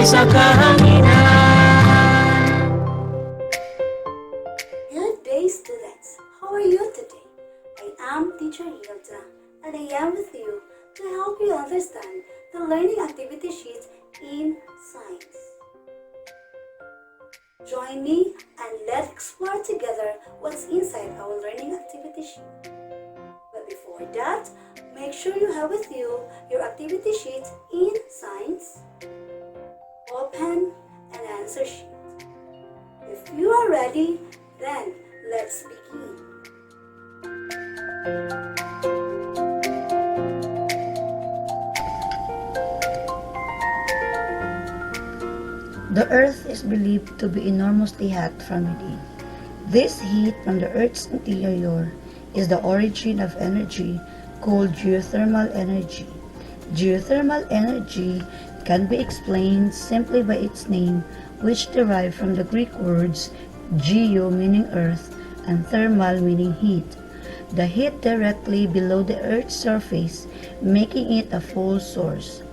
buhay sa kahanginan. Good day, students. How are you today? I am Teacher Hilda, and I am with you to help you understand the learning activity sheet in science. Join me and let's explore together what's inside our learning activity sheet. But before that, make sure you have with you your activity sheet in science, open, and answer sheet. If you are ready, then let's begin. The Earth is believed to be enormously hot from within. This heat from the Earth's interior is the origin of energy called geothermal energy. Geothermal energy can be explained simply by its name, which derived from the Greek words geo meaning earth and thermal meaning heat. The heat directly below the Earth's surface, making it a full source.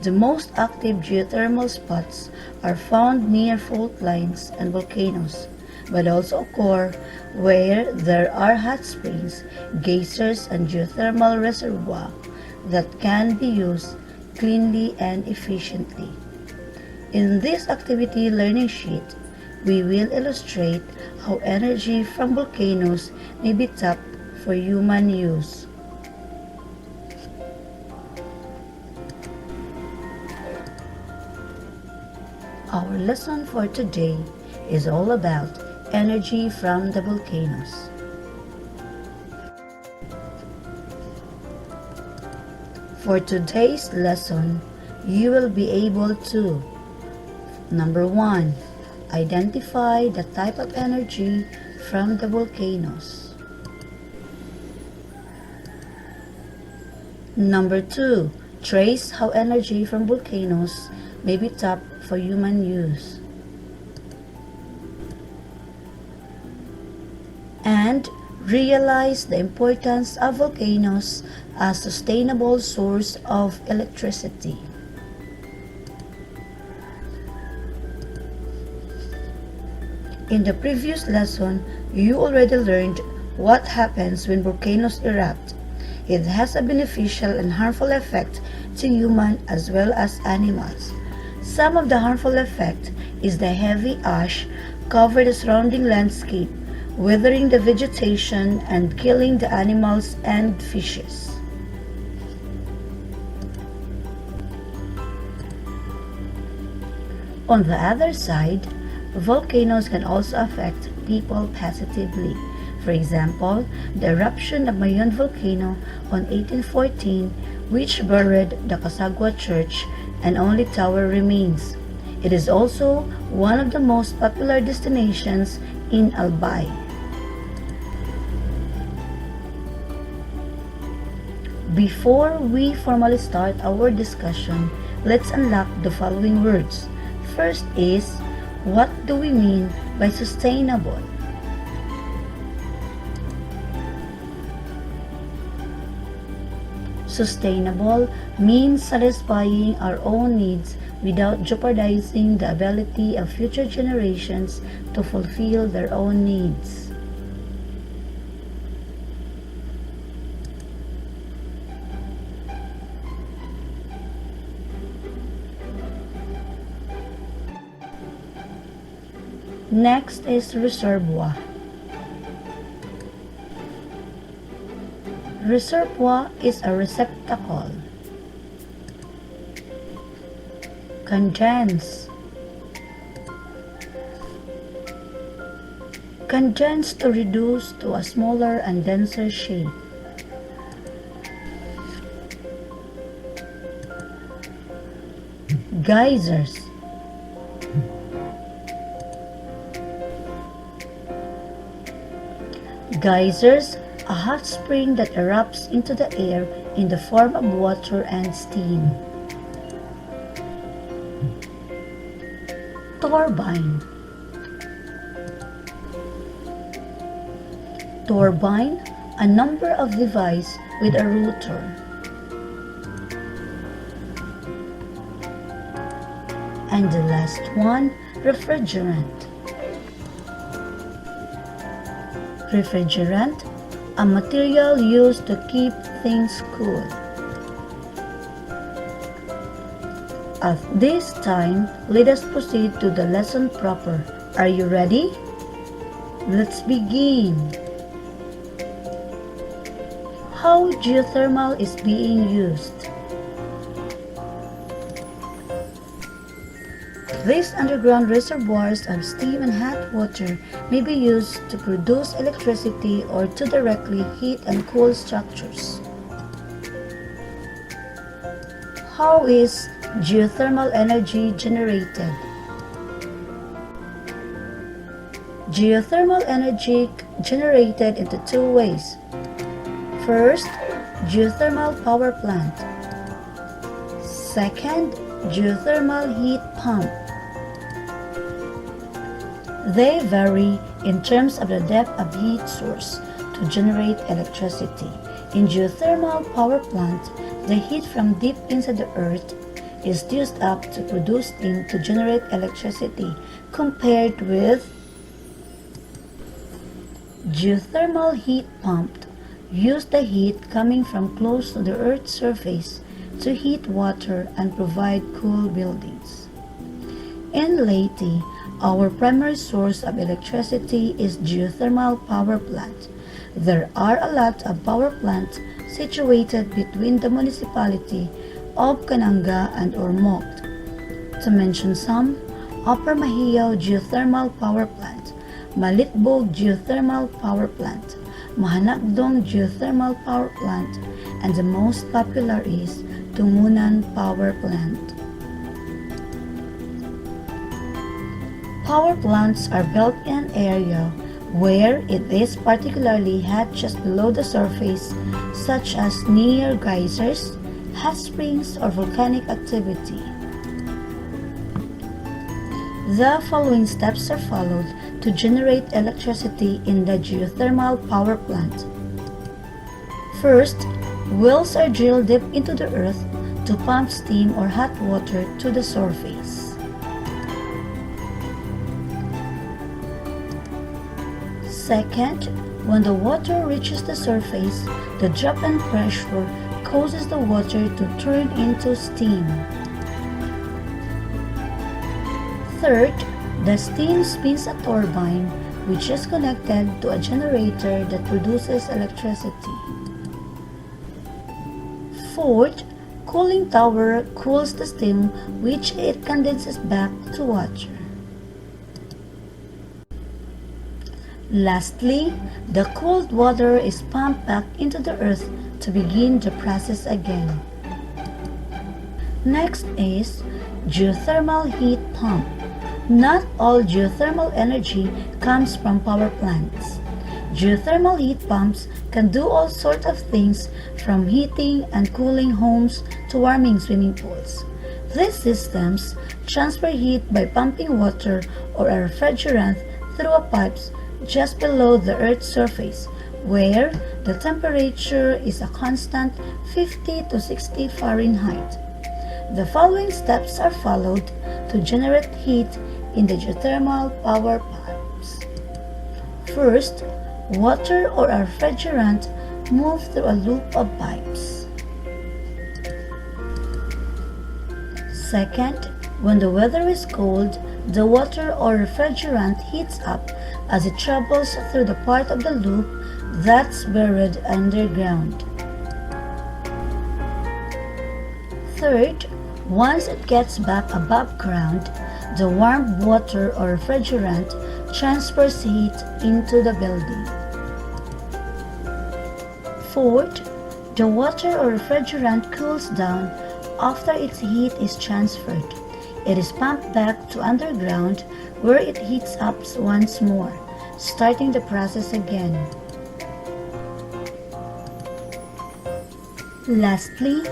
The most active geothermal spots are found near fault lines and volcanoes, but also occur where there are hot springs, geysers, and geothermal reservoirs that can be used cleanly and efficiently. In this activity learning sheet, we will illustrate how energy from volcanoes may be tapped for human use. Our lesson for today is all about energy from the volcanoes. For today's lesson, you will be able to: number 1, identify the type of energy from the volcanoes. Number 2, trace how energy from volcanoes may be tapped for human use. And realize the importance of volcanoes as a sustainable source of electricity. In the previous lesson, you already learned what happens when volcanoes erupt. It has a beneficial and harmful effect to humans as well as animals. Some of the harmful effect is the heavy ash cover the surrounding landscape, withering the vegetation and killing the animals and fishes. On the other side, volcanoes can also affect people positively. For example, the eruption of Mayon volcano on 1814, which buried the Casagua Church and only tower remains. It is also one of the most popular destinations in Albay. Before we formally start our discussion, let's unlock the following words. First is, what do we mean by sustainable? Sustainable means satisfying our own needs without jeopardizing the ability of future generations to fulfill their own needs. Next is reservoir. Reservoir is a receptacle. Condense. Condense to reduce to a smaller and denser shape. Geysers. Geysers, a hot spring that erupts into the air in the form of water and steam. Turbine. Turbine, a number of device with a rotor. And the last one, refrigerant. Refrigerant, a material used to keep things cool. At this time, let us proceed to the lesson proper. Are you ready? Let's begin. How geothermal is being used. These underground reservoirs of steam and hot water may be used to produce electricity or to directly heat and cool structures. How is geothermal energy generated? Geothermal energy generated into two ways. First, geothermal power plant. Second, geothermal heat pump. They vary in terms of the depth of heat source to generate electricity. In geothermal power plant, the heat from deep inside the earth is used up to produce steam to generate electricity, compared with geothermal heat pump use the heat coming from close to the earth's surface to heat water and provide cool buildings. In Leyte, our primary source of electricity is geothermal power plant. There are a lot of power plants situated between the municipality of Cananga and Ormoc. To mention some, Upper Mahio Geothermal Power Plant, Malitbog Geothermal Power Plant, Mahanakdong Geothermal Power Plant, and the most popular is Tungunan Power Plant. Power plants are built in an area where it is particularly hot just below the surface, such as near geysers, hot springs, or volcanic activity. The following steps are followed to generate electricity in the geothermal power plant. First, wells are drilled deep into the earth to pump steam or hot water to the surface. Second, when the water reaches the surface, the drop in pressure causes the water to turn into steam. Third, the steam spins a turbine which is connected to a generator that produces electricity. Fourth, cooling tower cools the steam which it condenses back to water. Lastly, the cooled water is pumped back into the earth to begin the process again. Next is geothermal heat pump. Not all geothermal energy comes from power plants. Geothermal heat pumps can do all sorts of things from heating and cooling homes to warming swimming pools. These systems transfer heat by pumping water or a refrigerant through a pipes just below the Earth's surface, where the temperature is a constant 50 to 60 Fahrenheit. The following steps are followed to generate heat in the geothermal power pipes. First, water or a refrigerant moves through a loop of pipes. Second, when the weather is cold, the water or refrigerant heats up as it travels through the part of the loop that's buried underground. Third, once it gets back above ground, the warm water or refrigerant transfers heat into the building. Fourth, the water or refrigerant cools down after its heat is transferred. It is pumped back to underground where it heats up once more, starting the process again. Lastly,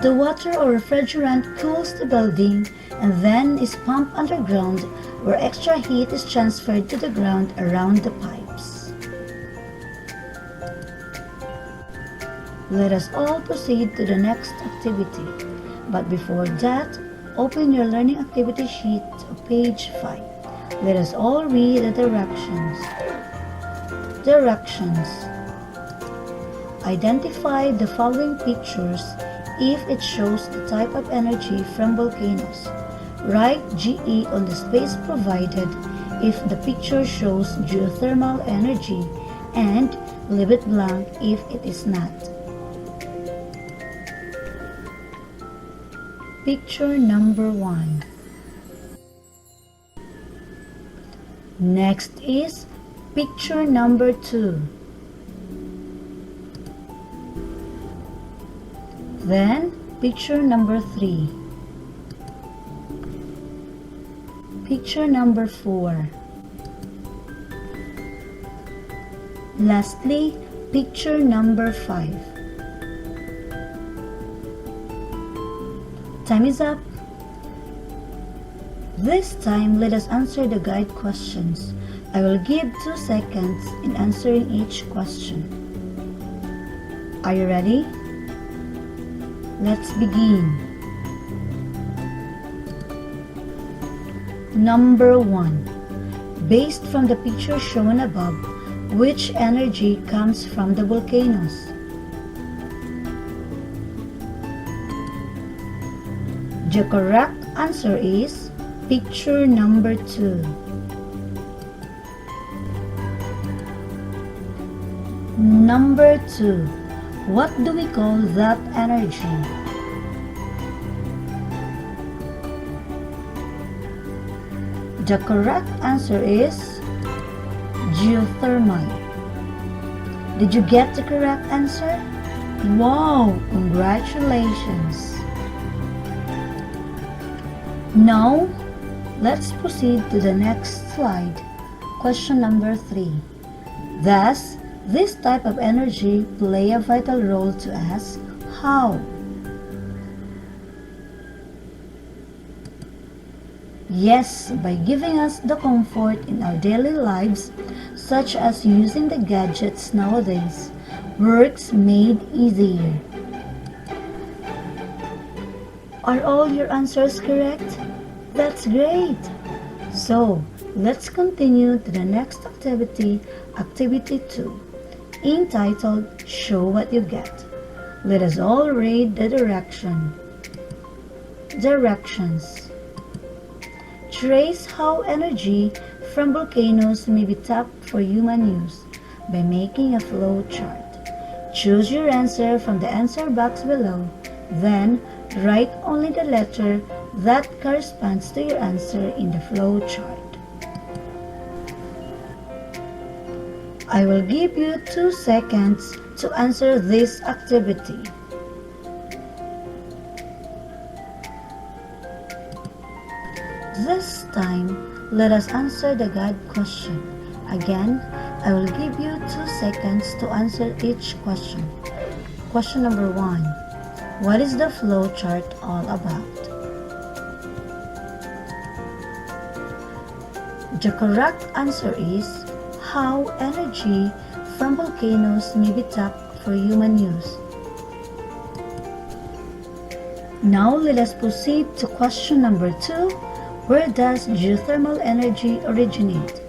the water or refrigerant cools the building and then is pumped underground where extra heat is transferred to the ground around the pipes. Let us all proceed to the next activity. But before that, Open your learning activity sheet to page 5. Let us all read the directions. Directions. Identify the following pictures if it shows the type of energy from volcanoes. Write GE on the space provided if the picture shows geothermal energy and leave it blank if it is not. Picture number 1. Next is picture number 2. Then picture number 3. Picture number 4. Lastly, picture number 5. Time is up. This time, let us answer the guide questions. I will give 2 seconds in answering each question. Are you ready? Let's begin. Number 1. Based from the picture shown above, which energy comes from the volcanoes? The correct answer is picture number 2. Number 2. What do we call that energy? The correct answer is geothermal. Did you get the correct answer? Wow! Congratulations! Now, let's proceed to the next slide. Question number 3. Does this type of energy play a vital role to us? How? Yes, by giving us the comfort in our daily lives, such as using the gadgets nowadays, works made easier. Are all your answers correct? That's great! So, let's continue to the next activity, Activity 2, entitled Show What You Get. Let us all read the direction. Directions. Trace how energy from volcanoes may be tapped for human use by making a flow chart. Choose your answer from the answer box below, then write only the letter that corresponds to your answer in the flow chart. I will give you 2 seconds to answer this activity. This time, let us answer the guide question. Again, I will give you 2 seconds to answer each question. Question number 1. What is the flow chart all about? The correct answer is how energy from volcanoes may be tapped for human use. Now let us proceed to question number 2. Where does geothermal energy originate?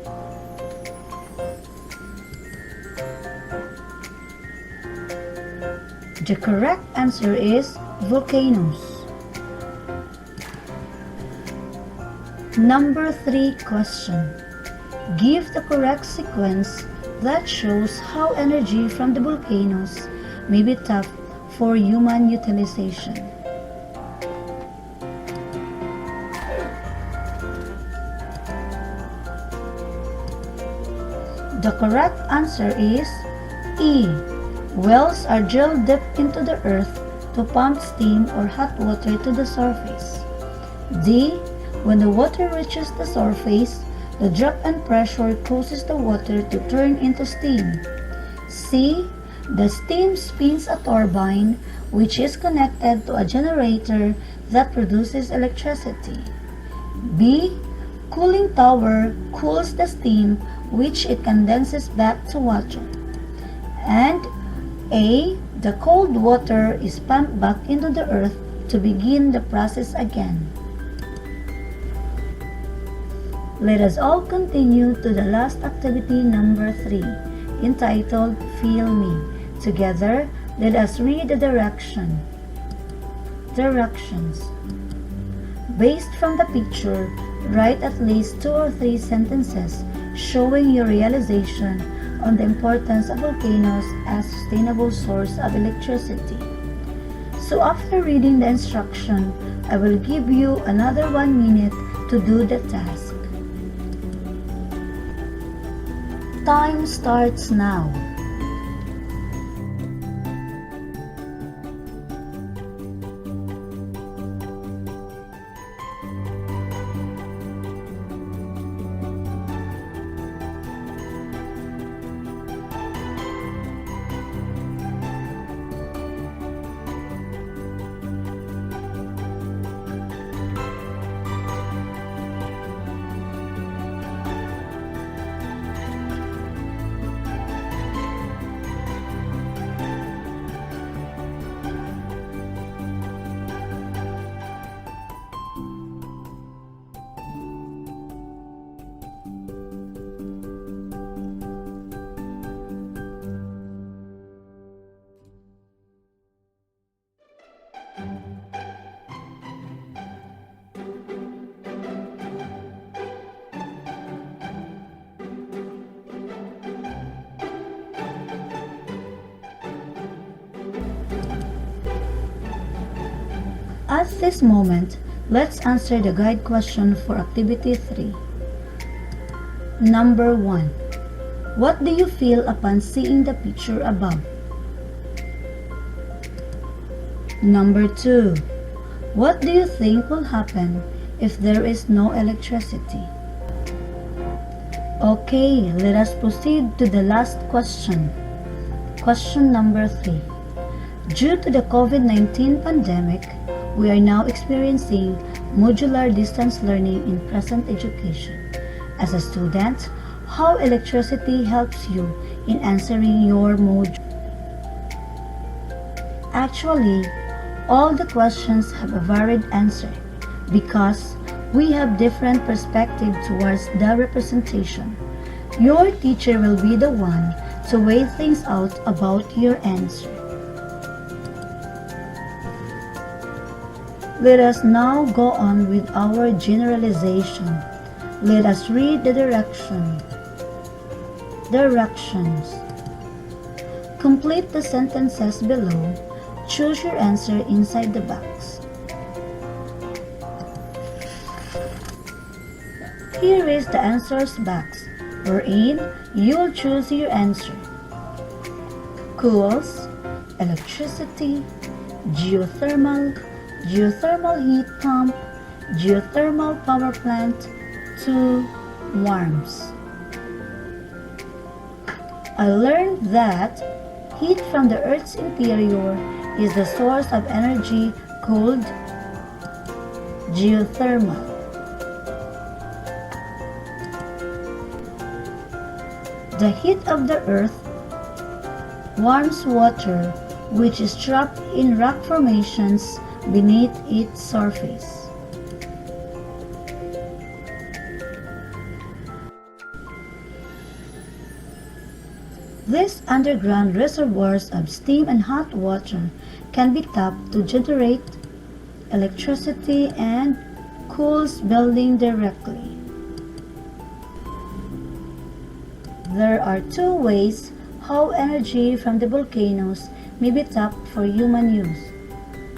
The correct answer is volcanoes. Number 3 question. Give the correct sequence that shows how energy from the volcanoes may be tapped for human utilization. The correct answer is E. Wells are drilled deep into the earth to pump steam or hot water to the surface. D. When the water reaches the surface, the drop in pressure causes the water to turn into steam. C. The steam spins a turbine which is connected to a generator that produces electricity. B. Cooling tower cools the steam which it condenses back to water. And A. The cold water is pumped back into the earth to begin the process again. Let us all continue to the last activity number 3, entitled Feel Me. Together, let us read the directions. Based from the picture, write at least 2 or 3 sentences showing your realization on the importance of volcanoes as a sustainable source of electricity. So after reading the instruction, I will give you another 1 minute to do the task. Time starts now. At this moment, let's answer the guide question for activity 3. Number 1. What do you feel upon seeing the picture above? Number 2. What do you think will happen if there is no electricity? Okay, let us proceed to the last question. Question number 3. Due to the COVID-19 pandemic, we are now experiencing modular distance learning in present education. As a student, how electricity helps you in answering your module? Actually, all the questions have a varied answer because we have different perspective towards the representation. Your teacher will be the one to weigh things out about your answer. Let us now go on with our generalization. Let us read the directions. Complete the sentences below. Choose your answer inside the box. Here is the answers box, wherein you'll choose your answer. Cools, electricity, geothermal heat pump, geothermal power plant, 2. Warms. I learned that heat from the Earth's interior is the source of energy called geothermal. The heat of the Earth warms water which is trapped in rock formations beneath its surface. These underground reservoirs of steam and hot water can be tapped to generate electricity and cools buildings directly. There are 2 ways how energy from the volcanoes may be tapped for human use.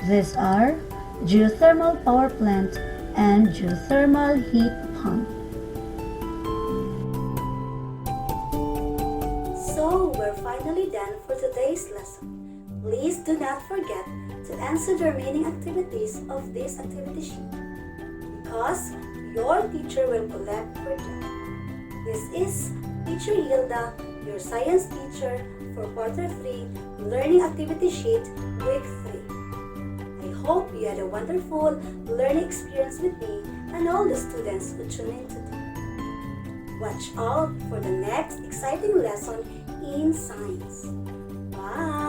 These are geothermal power plant and geothermal heat pump. So, we're finally done for today's lesson. Please do not forget to answer the remaining activities of this activity sheet because your teacher will collect for them. This is Teacher Hilda, your science teacher for Quarter 3 Learning Activity Sheet Week 3. I hope you had a wonderful learning experience with me and all the students who tuned in today. Watch out for the next exciting lesson in science. Bye!